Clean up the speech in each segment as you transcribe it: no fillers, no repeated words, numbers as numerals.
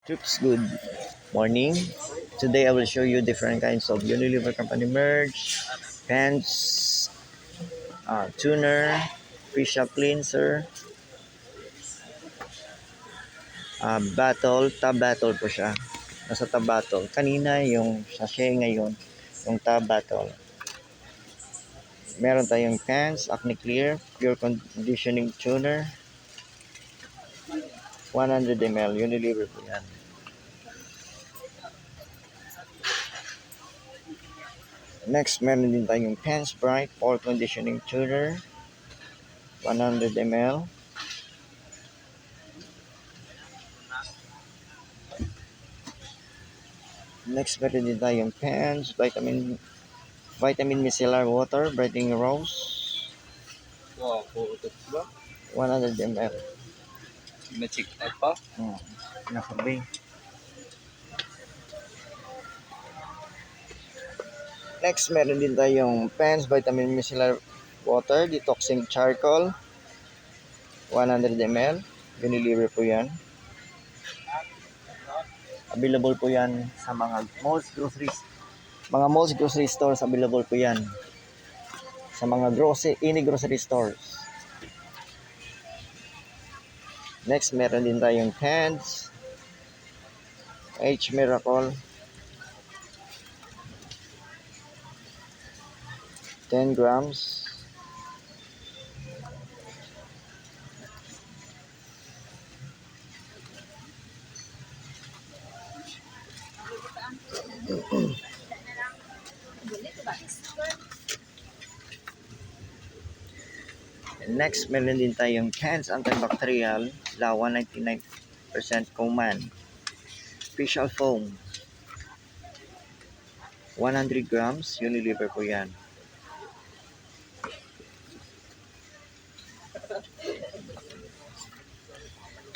Troops, good morning. Today I will show you different kinds of Unilever Company merge, pants, tuner, facial cleanser, tab battle po siya. Nasa tab battle. Kanina yung sachet, ngayon yung tab battle. Meron tayong pants, Acne Clear, Pure Conditioning Tuner, 100 ml, Unilever po yan. Next, meron din tayong Pants Bright Pore Conditioning Tuner, 100 ml. Next, meron din tayong Pants Vitamin Micellar Water Brightening Rose, 100 ml. Na-check out pa? Nakabi. Next, meron din tayong Pants Vitamin Micellar Water Detoxing Charcoal, 100 ml. Unilever po yan. Available po yan sa mga malls, grocery stores. Available po yan sa mga grocery stores. Next, meron din tayong Pants H Miracle, 10 grams. Next, meron din tayong Pants Antibacterial, Lawa 99% Coman, Facial Foam, 100 grams, Unilever po yan.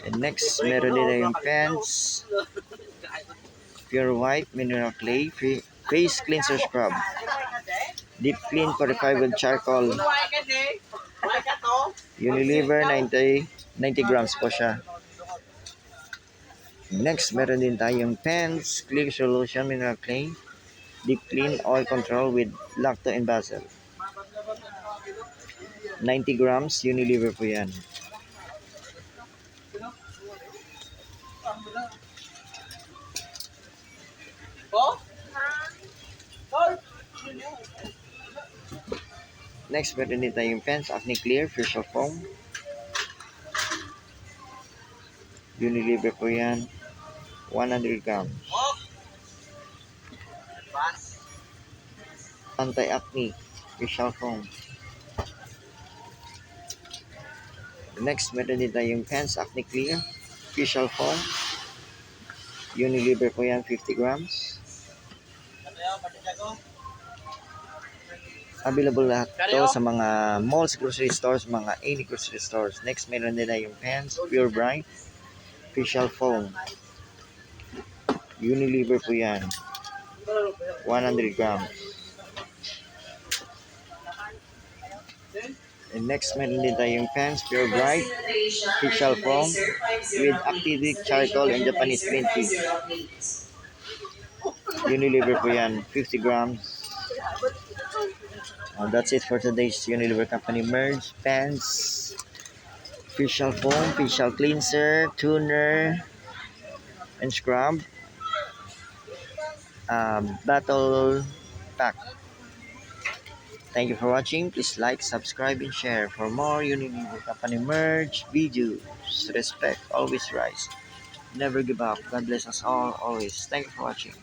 And next, meron din tayong Pants Pure White Mineral Clay Face Cleanser Scrub, Deep Clean Purified with Charcoal, Unilever 90 grams po siya. Next, meron din tayong Pants Clear Solution Mineral Clay Deep Clean Oil Control with Lacto and Basil, 90 grams, Unilever po yan. Next, meron din tayong Pants Acne Clear Facial Foam, Unilever po yan, 100 grams. Anti-acne facial foam. Next, meron din tayong Pants Acne Clear facial foam, Unilever po yan, 50 grams. Available lahat to sa mga malls, grocery stores, mga any grocery stores. Next, meron din tayong Pants Pure Bright facial foam, Unilever po yan, 100 grams. And next, meron din tayong Pants Pure Bright facial foam with activated charcoal and Japanese green tea, Unilever po yan, 50 grams. That's it for today's Unilever Company merge, Pants, facial foam, facial cleanser, tuner, and scrub, battle pack. Thank you for watching. Please like, subscribe, and share for more Unilever Company merge videos. Respect, always rise. Never give up. God bless us all, always. Thank you for watching.